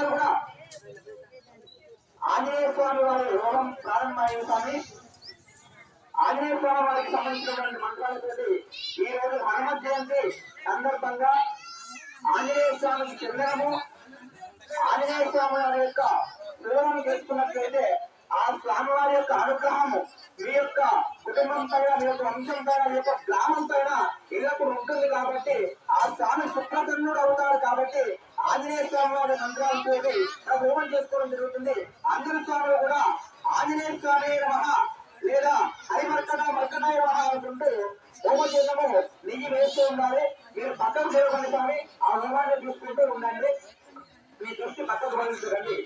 కూడా ఆంజనేయ స్వామి వారి యోగం ప్రారంభమైన స్వామి ఆంజనేయ స్వామి వారికి సంబంధించినటువంటి మంత్రాలతోటి ఈ రోజు హనుమ జయంతి సందర్భంగా ఆంజనేయ స్వామికి చెందడము ఆంజనేయ స్వామి వారి యొక్క యోగం చేసుకున్నట్లయితే ఆ స్వామి వారి యొక్క అనుగ్రహము మీ యొక్క కుటుంబం పైన మీ యొక్క వంశం పైన మీ యొక్క గ్రామం పైన ఎల్లప్పుడు ఉంటుంది కాబట్టి ఆ స్వామి సుప్రసన్నుడు అవుతాడు కాబట్టి ఆంజనేయ స్వామి వారి మంత్రాలతో హోమం చేసుకోవడం జరుగుతుంది. అందరి స్వాములు కూడా ఆంజనేయ స్వామి నమః లేదా హరిమర్కట మర్కటాయ నమః అనుకుంటూ హోమం చేయడము నెయ్యి వేస్తూ ఉండాలి. మీరు పక్కకు తిరగండి స్వామి, ఆ హోమాన్ని చూసుకుంటూ ఉండండి. మీ దృష్టి పక్కకు వహించండి.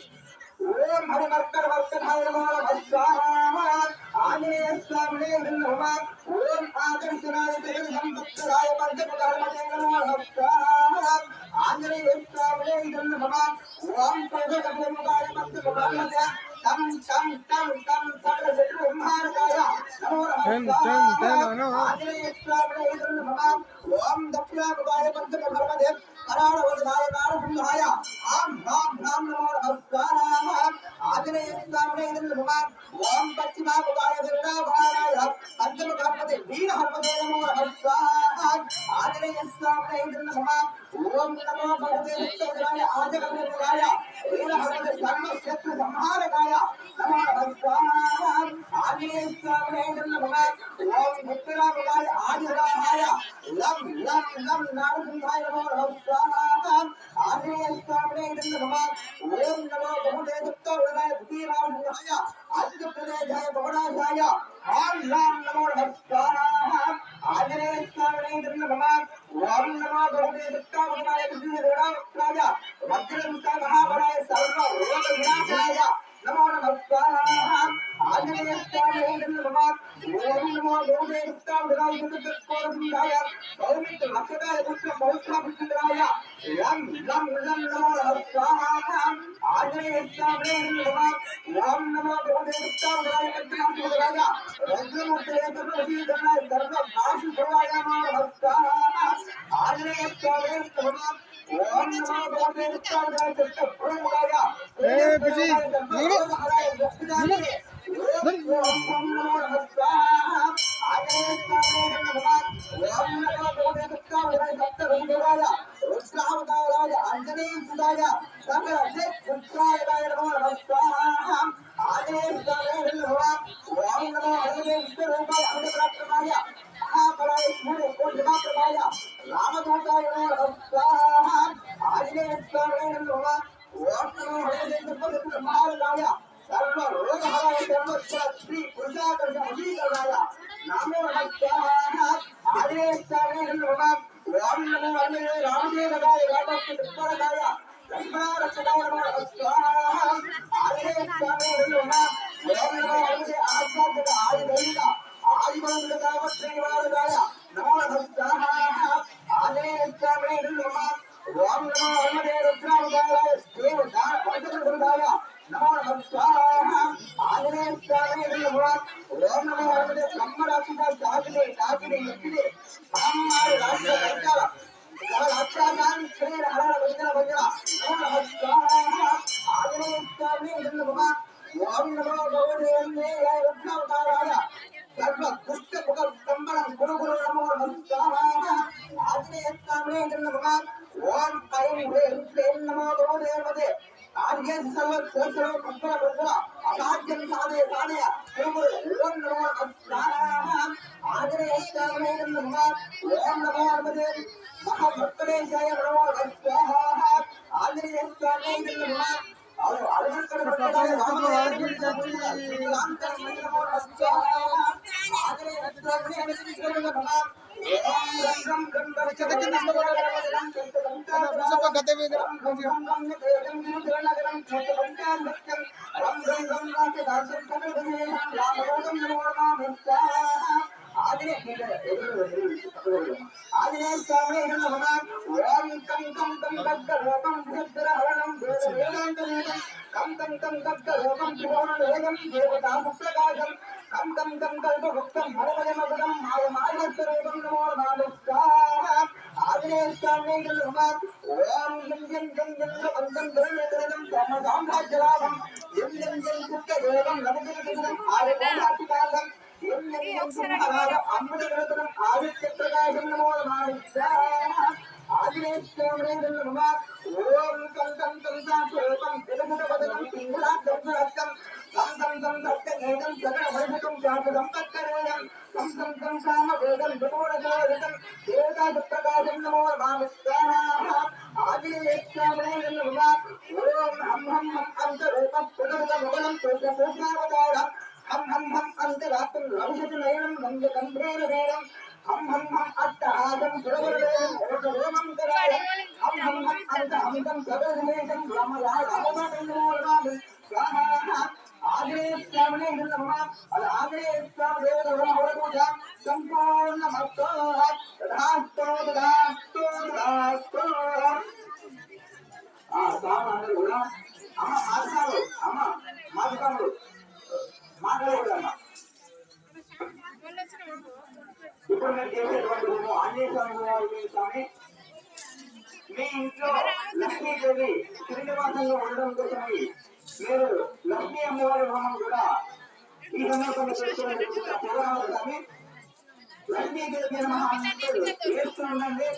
ఓం హరిమర్కట మర్కటాయ నమః ఆంజనేయ స్వామి నమః. ఓం ఆకర్షణాయ సంపత్కరాయ పంచముఖాయ నమః. ఆంజనేయ స్వామి నమః. ఓం ప్రజోదముఖాయ పంచముఖాయ తం తం తం తం సకల శత్రు బ్రహ్మానకాయ నమో నమః. ఆంజనేయ స్వామి నమః. ఓం దక్షిణాముఖాయ పంచముఖాయ కరాళవదనాయ నారసింహాయ ఆం రాం రాం నమో నమః. ఆంజనేయ స్వామి నమః. ఓం పశ్చిమాముఖాయ ధరణాభారాయ పంచముఖాయ వీర హనుమతే నమో నమః. ఆంజనేయ స్వామి నమః. ఓం నమో భగవతే విష్ణువదనాయ ఆజగమనకాయ వీర హనుమతే సర్వశత్రు సంహారకాయ నమో నమః. ఆంజనేయ స్వామి నమః. ఓం ఉత్తరాముఖాయ ఆదిరాహాయ లం లం లం నారసింహాయ నమో నమః. ఆంజనేయ స్వామి నమః. ఓం నమో భగవతే విష్ణువదనాయ భూతిరాముఖాయ ఆదిప్రదేశాయ భవనాశాయ ఆం రాం నమో నమః. ఆంజనేయ స్వామి నమః. ఓం నమో భగవతే విష్ణువదనాయ భూతిరాముఖాయ వజ్రముఖాయ మహాబలాయ సర్వ రోగ వినాశాయ నమో నమః. ఆంజనేయ స్వామి నమః. ఓం నమో భగవతే విష్ణువదనాయ భూతిరాముఖాయ సౌమిత్ర నక్షత్రాయ పుత్ర పౌత్రపుత్రాయ లం లం లం నమో నమః. ఆంజనేయ స్వామి నమః. ఓం నమో భగవతే విష్ణువదనాయ భూతిరాముఖాయ వజ్రముఖాయ సర్వశీధరాయ సర్వ నాశికాయ నమో నమః. ఆంజనేయ స్వామి నమః. ఓం నమో భగవతే విష్ణువదనాయ పుత్రపుత్రాయ రామదూతాయ ఆంజనేయ స్వామి నమః. ఓం నమో భగవతే మహారాయ సర్వ రోగహరాయ సర్వశ్రీ పురుషాకర్ష వశీకరణాయ నమో నమః. ఆంజనేయ స్వామి నమః. ఓం నమో భగవతే రామదేవాయ రామభక్త విష్ణువరాయ లక్ష్మణారక్షకాయ నమో నమః. ఆంజనేయ స్వామి నమః. ఓం నమో భగవతే ఆధ్యాత్మిక ఆదిదైవిక ఆదిమంతుల కామశ్రీ నివారకాయ నమో నమః. ఆంజనేయ స్వామి నమః. ఓం నమో భగవతే రుద్రావతారాయ దేవ వంశకృతాయ నమో నమః. ఆంజనేయ స్వామి నమః. ఓం నమో భగవతే బ్రహ్మరాక్షస శాకిని శాకిని ఎక్కిని మహమ్మారి రాక్షస కైకాల రాక్షసాన్ని శ్రీర హర వంజన వంజన నమో నమః. ఆంజనేయ స్వామి నమః. ఓం నమో భగవతే రుద్రావతారాయ సర్వ దుష్ట ముఖ స్తంభనం గురు గురు నమో నమః. ఆంజనేయ స్వామి నమః. ఓం ఐం హ్రీం శ్రీం నమో భగవతే ఆర్యం సర్వ సర్వ పుత్ర పుత్ర అసాధ్యం సాధయ సాధయ గురు ఓం నమో నమః. ఆంజనేయ స్వామి నమః. ఓం నమో భగవతే మహాభక్తేశాయ నమో నమః. ఆంజనేయ స్వామి నమః. ఆంజనేయ స్వామి నమః. ఓం కం కం కం గగ్గ రూపం భద్ర హరణం వేద వేదాంత కం కం కం రూపం త్రిభువనవేగం దేవతా సుప్రకాశం కం కం కం కల్పవృక్షం హరమయమగుణం మాయమాయస్వరూపం నమో నమః ఆదినేశ్వరాన్ని ఓం యం యం యం యం వందం దుర్నేత్రం సామ్రాజ్యలాభం యం యం యం కుక్కదేవం నమదినం ఆదినాథికాలం యం యం యం సంహార అమృతరత్నం ఆదిత్యప్రకాశం నమో నమః ఆదినేశ్వరాన్ని ఓం కం కం కం సాక్షేపం జగదవదనం సింహరాజం సం సం సం సత్యగేదం సకలవైభవం జాతకం తక్కరేయం సం సం సం కామవేదం విమూఢజోరితం దేవతా సుప్రకాశం నమో నమః ఆదినేశ్వరాన్ని ఓం హం హం హం అంతరూపం పునరుగమనం పూర్ణావతారం హం హం హం అంతరాత్రం రవిషతి నయనం గంగకంభేన వేదం హం హం హం అట్టహాసం సురవరవేదం ఓషరోమం కరాయం హం హం హం అంతహంతం సదర్శనేశం బ్రహ్మరాజావతం నమో నమః స్వాహా ఆదినేశ్వరాన్ని ఆదినేశ్వర పూజ సంపూర్ణమస్తో తథాస్తో తథాస్తో తథాస్తో అందరూ కూడా అమ్మ మాట్లాడు అమ్మ మాట్లాడు మాట్లాడకూడదమ్మా ఇప్పుడు మీరు చేసేటువంటి ఆంజనేయ స్వామి మీ ఇంట్లో లక్ష్మీదేవి శ్రీనివాసంలో ఉండడం కోసమై మీరు లక్ష్మీ అమ్మవారి హోమం కూడా ఈ సందర్భంగా చేసుకుని లక్ష్మీదేవి చేస్తూ ఉండండి.